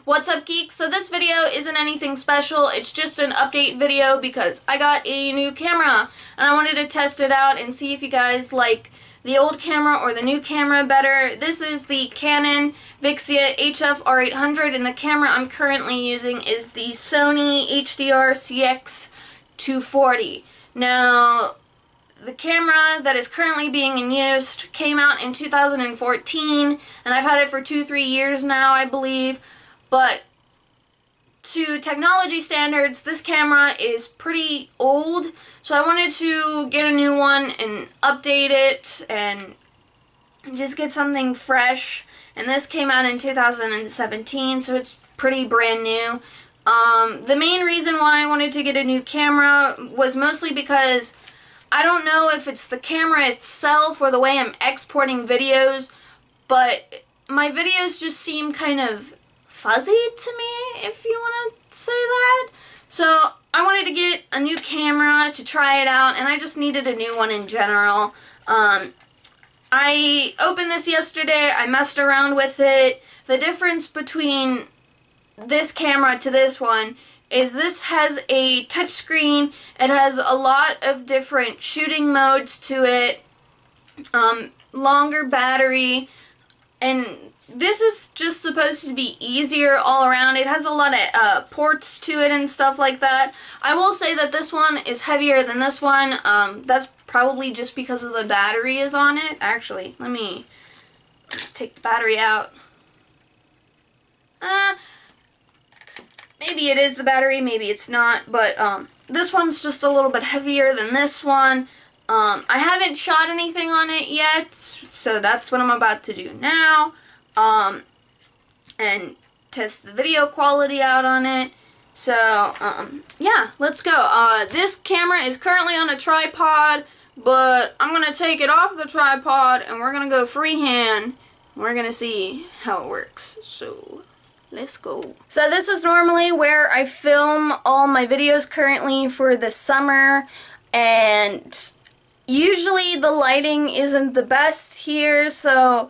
What's up, geeks? So this video isn't anything special, it's just an update video because I got a new camera and I wanted to test it out and see if you guys like the old camera or the new camera better. This is the Canon Vixia HF R800 and the camera I'm currently using is the Sony HDR CX240. Now, the camera that is currently being in use came out in 2014 and I've had it for 2-3 years now, I believe. But to technology standards, this camera is pretty old, so I wanted to get a new one and update it and just get something fresh. And this came out in 2017, so it's pretty brand new. The main reason why I wanted to get a new camera was mostly because I don't know if it's the camera itself or the way I'm exporting videos, but my videos just seem kind of fuzzy to me, if you want to say that. So I wanted to get a new camera to try it out, and I just needed a new one in general. I opened this yesterday, I messed around with it. The difference between this camera to this one is this has a touchscreen. It has a lot of different shooting modes to it, longer battery, and this is just supposed to be easier all around. It has a lot of ports to it and stuff like that. I will say that this one is heavier than this one. That's probably just because of the battery is on it. Actually, let me take the battery out. Maybe it is the battery, maybe it's not, but this one's just a little bit heavier than this one. I haven't shot anything on it yet, so that's what I'm about to do now. And test the video quality out on it. So, yeah, let's go. This camera is currently on a tripod, but I'm going to take it off the tripod and we're going to go freehand. We're going to see how it works. So, let's go. So this is normally where I film all my videos currently for the summer, and usually the lighting isn't the best here, so,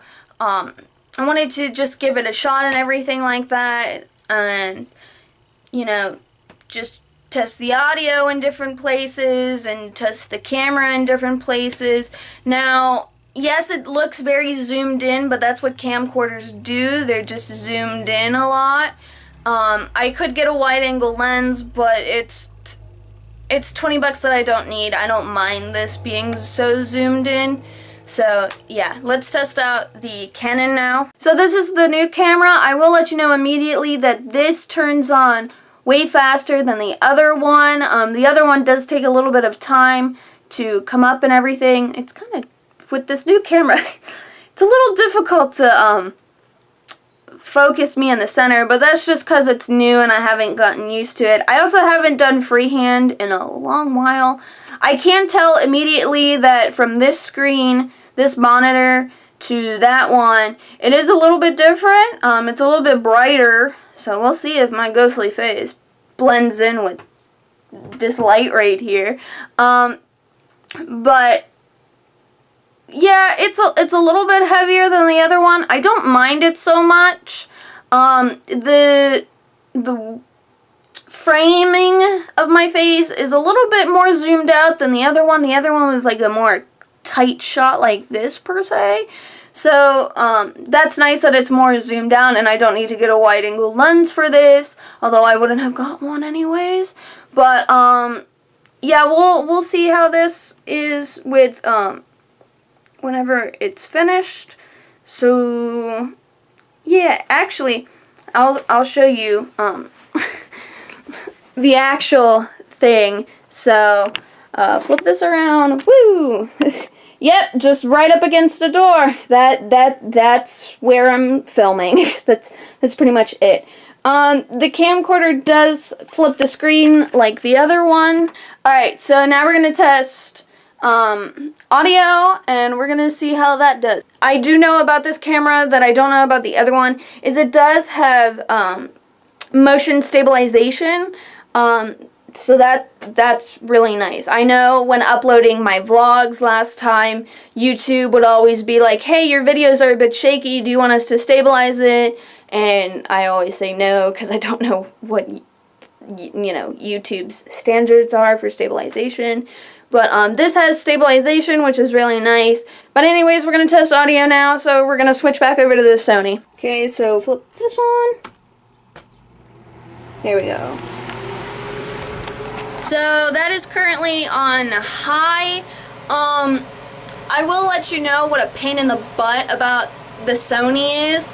I wanted to just give it a shot and everything like that, and, you know, just test the audio in different places and test the camera in different places. Now, yes, it looks very zoomed in, but that's what camcorders do. They're just zoomed in a lot. I could get a wide-angle lens, but it's $20 that I don't need. I don't mind this being so zoomed in. So, yeah, let's test out the Canon now. So this is the new camera. I will let you know immediately that this turns on way faster than the other one. The other one does take a little bit of time to come up and everything. It's kind of, with this new camera, it's a little difficult to focus me in the center, but that's just because it's new and I haven't gotten used to it. I also haven't done freehand in a long while. I can tell immediately that from this screen, this monitor, to that one, it is a little bit different. It's a little bit brighter, so we'll see if my ghostly face blends in with this light right here. But yeah, it's a little bit heavier than the other one. I don't mind it so much. The framing of my face is a little bit more zoomed out than the other one. The other one was like a more tight shot like this per se. So that's nice that it's more zoomed out and I don't need to get a wide angle lens for this, although I wouldn't have got one anyways. But yeah, we'll see how this is with whenever it's finished. So yeah, actually I'll show you the actual thing. So flip this around. Woo! Yep, just right up against the door. That's where I'm filming. That's pretty much it. The camcorder does flip the screen like the other one. Alright, so now we're gonna test audio, and we're gonna see how that does. I do know about this camera that I don't know about the other one, is it does have motion stabilization. So that's really nice. I know when uploading my vlogs last time, YouTube would always be like, hey, your videos are a bit shaky, do you want us to stabilize it? and I always say no because I don't know what YouTube's standards are for stabilization. But this has stabilization, which is really nice. But anyways, we're going to test audio now, so we're going to switch back over to the Sony. Okay, so flip this on. There we go. So that is currently on high. I will let you know what a pain in the butt about the Sony is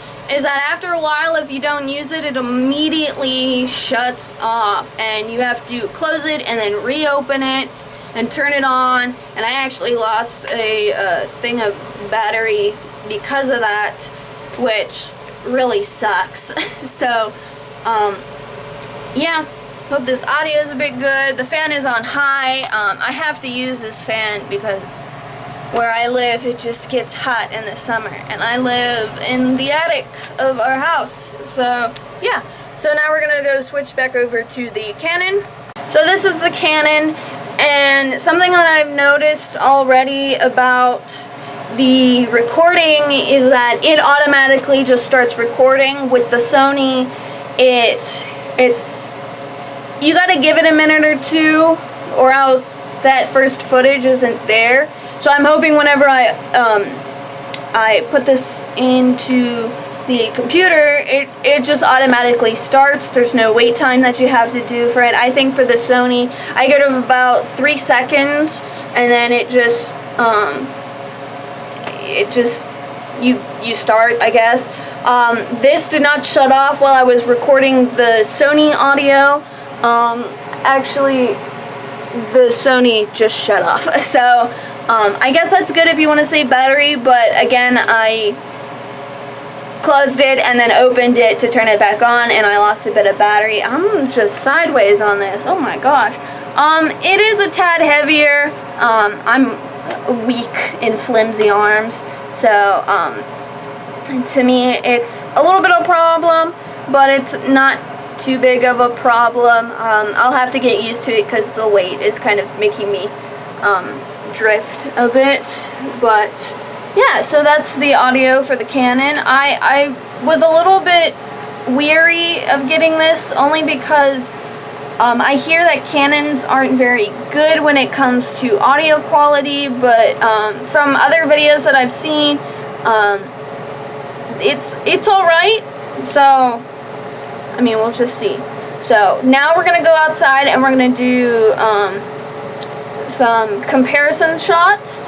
that after a while, if you don't use it, it immediately shuts off, and you have to close it and then reopen it and turn it on. And I actually lost a thing of battery because of that, which really sucks. So yeah, hope this audio is a bit good. The fan is on high. I have to use this fan because where I live, it just gets hot in the summer, and I live in the attic of our house. So yeah, so now we're gonna go switch back over to the Canon. So this is the Canon, and something that I've noticed already about the recording is that it automatically just starts recording. With the Sony, it's you gotta give it a minute or two, or else that first footage isn't there. So I'm hoping whenever I put this into the computer, it just automatically starts. There's no wait time that you have to do for it. I think for the Sony, I give it about 3 seconds, and then you start, I guess. This did not shut off while I was recording the Sony audio. Actually, the Sony just shut off. So I guess that's good if you want to save battery, but again, I closed it and then opened it to turn it back on, and I lost a bit of battery. I'm just sideways on this. Oh my gosh. It is a tad heavier. I'm weak in flimsy arms, so to me it's a little bit of a problem, but it's not too big of a problem. I'll have to get used to it because the weight is kind of making me drift a bit. But yeah, so that's the audio for the Canon. I was a little bit weary of getting this only because I hear that Canons aren't very good when it comes to audio quality, but from other videos that I've seen, it's alright. So I mean, we'll just see. So now we're gonna go outside and we're gonna do some comparison shots.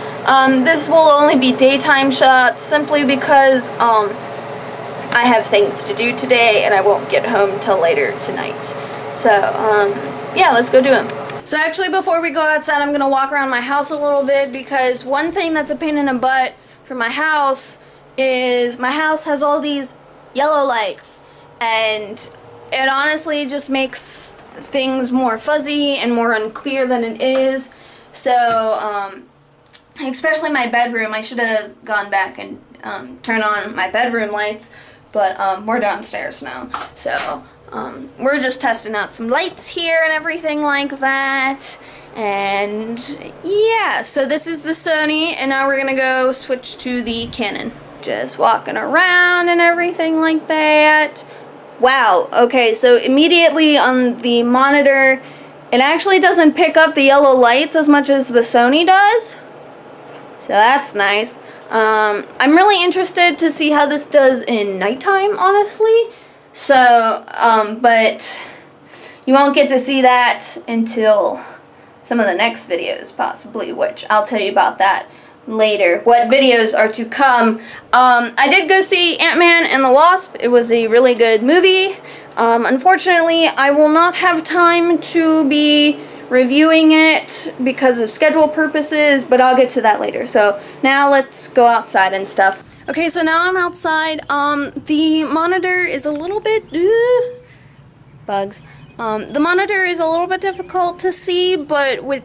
This will only be daytime shots simply because I have things to do today and I won't get home till later tonight. So yeah, let's go do them. So actually, before we go outside, I'm gonna walk around my house a little bit, because one thing that's a pain in the butt for my house is my house has all these yellow lights, and it honestly just makes things more fuzzy and more unclear than it is. So especially my bedroom, I should have gone back and turned on my bedroom lights, but we're downstairs now, so we're just testing out some lights here and everything like that. And yeah, so this is the Sony, and now we're gonna go switch to the Canon. Just walking around and everything like that. Wow, okay, so immediately on the monitor, it actually doesn't pick up the yellow lights as much as the Sony does. So that's nice. I'm really interested to see how this does in nighttime, honestly. So, but you won't get to see that until some of the next videos, possibly, which I'll tell you about that later, what videos are to come. I did go see Ant-Man and the Wasp. It was a really good movie. Unfortunately, I will not have time to be reviewing it because of schedule purposes, but I'll get to that later. So now let's go outside and stuff. Okay, so now I'm outside. The monitor is a little bit bugs. The monitor is a little bit difficult to see, but with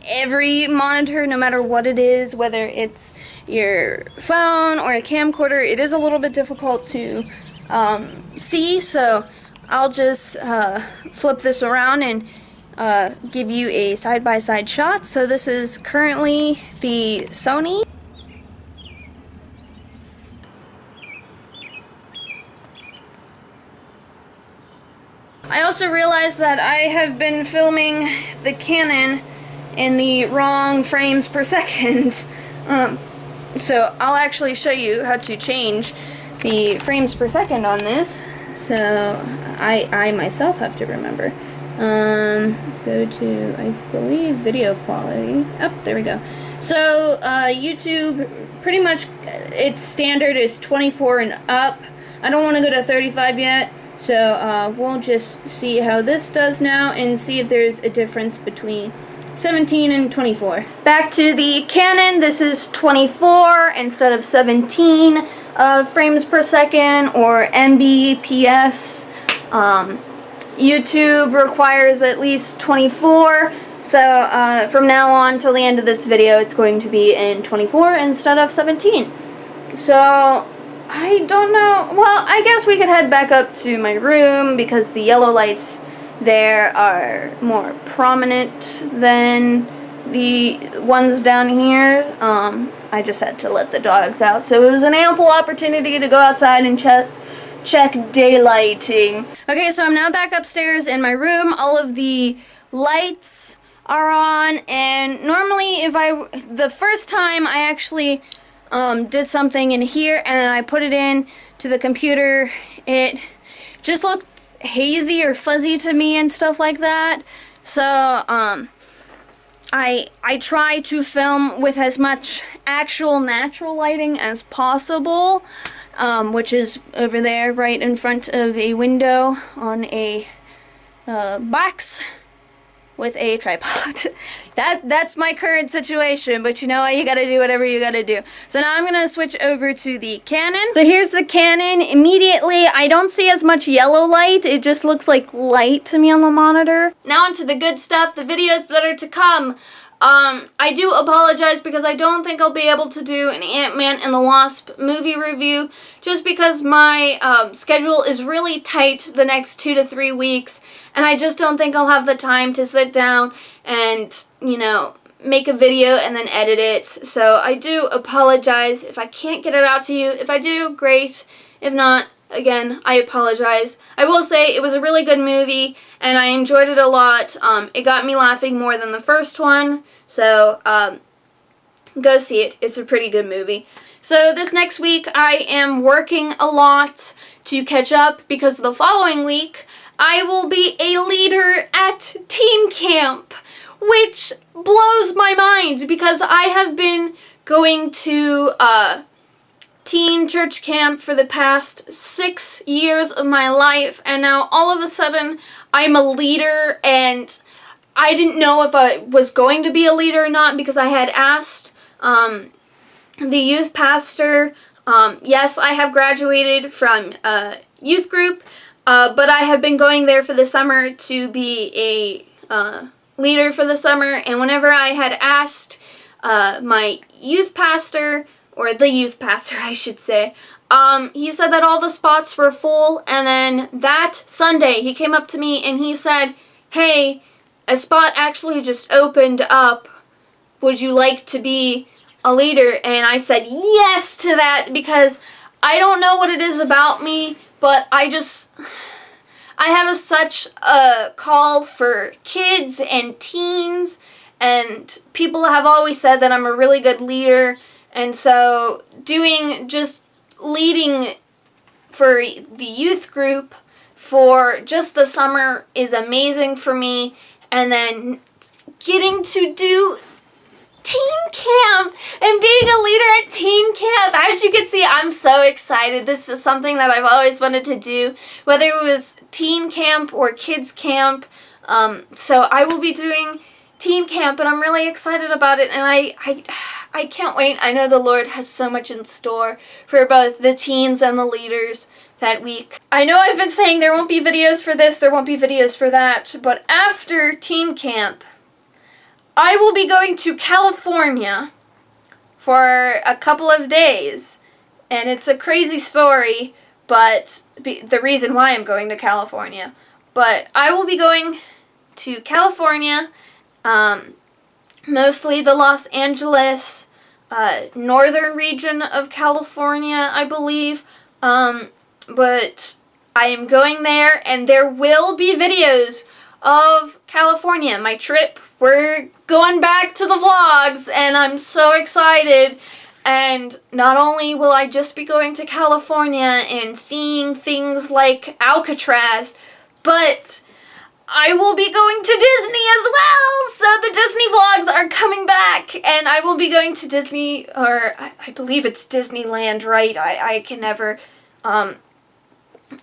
every monitor, no matter what it is, whether it's your phone or a camcorder, it is a little bit difficult to see. So I'll just flip this around and give you a side-by-side shot. So this is currently the Sony. I also realized that I have been filming the Canon in the wrong frames per second. So I'll actually show you how to change the frames per second on this. So I myself have to remember. Go to, I believe, video quality. Oh, there we go. So YouTube, pretty much its standard is 24 and up. I don't want to go to 35 yet. So we'll just see how this does now and see if there's a difference between 17 and 24. Back to the Canon, this is 24 instead of 17 frames per second or Mbps. YouTube requires at least 24, so from now on till the end of this video it's going to be in 24 instead of 17. So I don't know, well, I guess we could head back up to my room because the yellow lights there are more prominent than the ones down here. I just had to let the dogs out, so it was an ample opportunity to go outside and check daylighting. Okay, so I'm now back upstairs in my room. All of the lights are on, and normally the first time I actually did something in here and then I put it in to the computer, it just looked hazy or fuzzy to me and stuff like that. So I try to film with as much actual natural lighting as possible, which is over there right in front of a window on a box with a tripod. That's my current situation, but you know what, you gotta do whatever you gotta do. So now I'm gonna switch over to the Canon. So here's the Canon. Immediately, I don't see as much yellow light, it just looks like light to me on the monitor. Now onto the good stuff, the videos that are to come. I do apologize because I don't think I'll be able to do an Ant-Man and the Wasp movie review just because my schedule is really tight the next 2 to 3 weeks, and I just don't think I'll have the time to sit down and, you know, make a video and then edit it. So I do apologize if I can't get it out to you. If I do, great. If not, again, I apologize. I will say it was a really good movie and I enjoyed it a lot. It got me laughing more than the first one. So go see it. It's a pretty good movie. So this next week I am working a lot to catch up because the following week I will be a leader at teen camp, which blows my mind because I have been going to teen church camp for the past 6 years of my life, and now all of a sudden I'm a leader, and I didn't know if I was going to be a leader or not because I had asked the youth pastor. Yes, I have graduated from youth group, but I have been going there for the summer to be a leader for the summer, and whenever I had asked my youth pastor, or the youth pastor I should say, he said that all the spots were full, and then that Sunday he came up to me and he said, "Hey, a spot actually just opened up. Would you like to be a leader?" And I said yes to that because I don't know what it is about me, but I have such a call for kids and teens, and people have always said that I'm a really good leader, and so leading for the youth group for just the summer is amazing for me, and then getting to do teen camp and being a leader at teen camp. As you can see, I'm so excited. This is something that I've always wanted to do, whether it was teen camp or kids camp. So I will be doing teen camp, and I'm really excited about it, and I can't wait. I know the Lord has so much in store for both the teens and the leaders that week. I know I've been saying there won't be videos for this, there won't be videos for that, but after teen camp, I will be going to California for a couple of days, and it's a crazy story, but the reason why I'm going to California. But I will be going to California, mostly the Los Angeles, northern region of California, I believe, but I am going there, and there will be videos of California, my trip. We're going back to the vlogs, and I'm so excited. And not only will I just be going to California and seeing things like Alcatraz, but I will be going to Disney as well! So the Disney vlogs are coming back, and I will be going to Disney, or I believe it's Disneyland, right? I can never,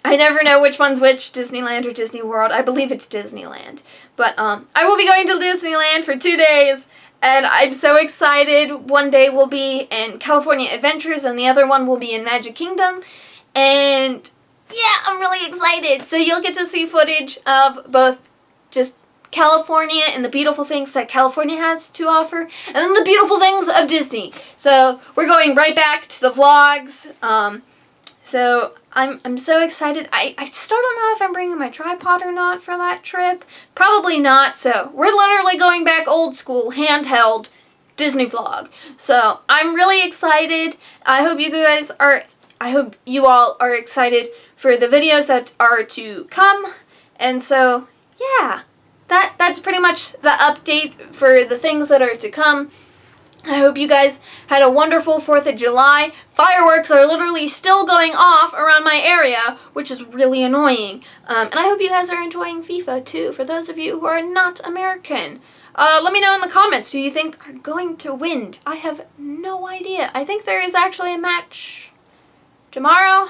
I never know which one's which, Disneyland or Disney World. I believe it's Disneyland. But I will be going to Disneyland for 2 days, and I'm so excited. One day will be in California Adventures, and the other one will be in Magic Kingdom. And yeah, I'm really excited. So you'll get to see footage of both just California and the beautiful things that California has to offer, and then the beautiful things of Disney. So we're going right back to the vlogs. So I'm so excited. I still don't know if I'm bringing my tripod or not for that trip. Probably not. So we're literally going back old school, handheld Disney vlog. So I'm really excited. I hope you all are excited for the videos that are to come. And so yeah, that's pretty much the update for the things that are to come. I hope you guys had a wonderful 4th of July. Fireworks are literally still going off around my area, which is really annoying. And I hope you guys are enjoying FIFA too, for those of you who are not American. Let me know in the comments who you think are going to win. I have no idea. I think there is actually a match tomorrow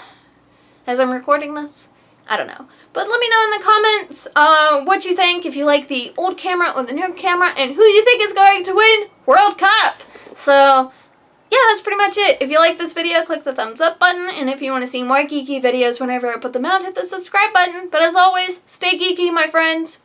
as I'm recording this. I don't know. But let me know in the comments what you think, if you like the old camera or the new camera, and who you think is going to win World Cup. So, yeah, that's pretty much it. If you like this video, click the thumbs up button, and if you want to see more geeky videos whenever I put them out, hit the subscribe button. But as always, stay geeky, my friends.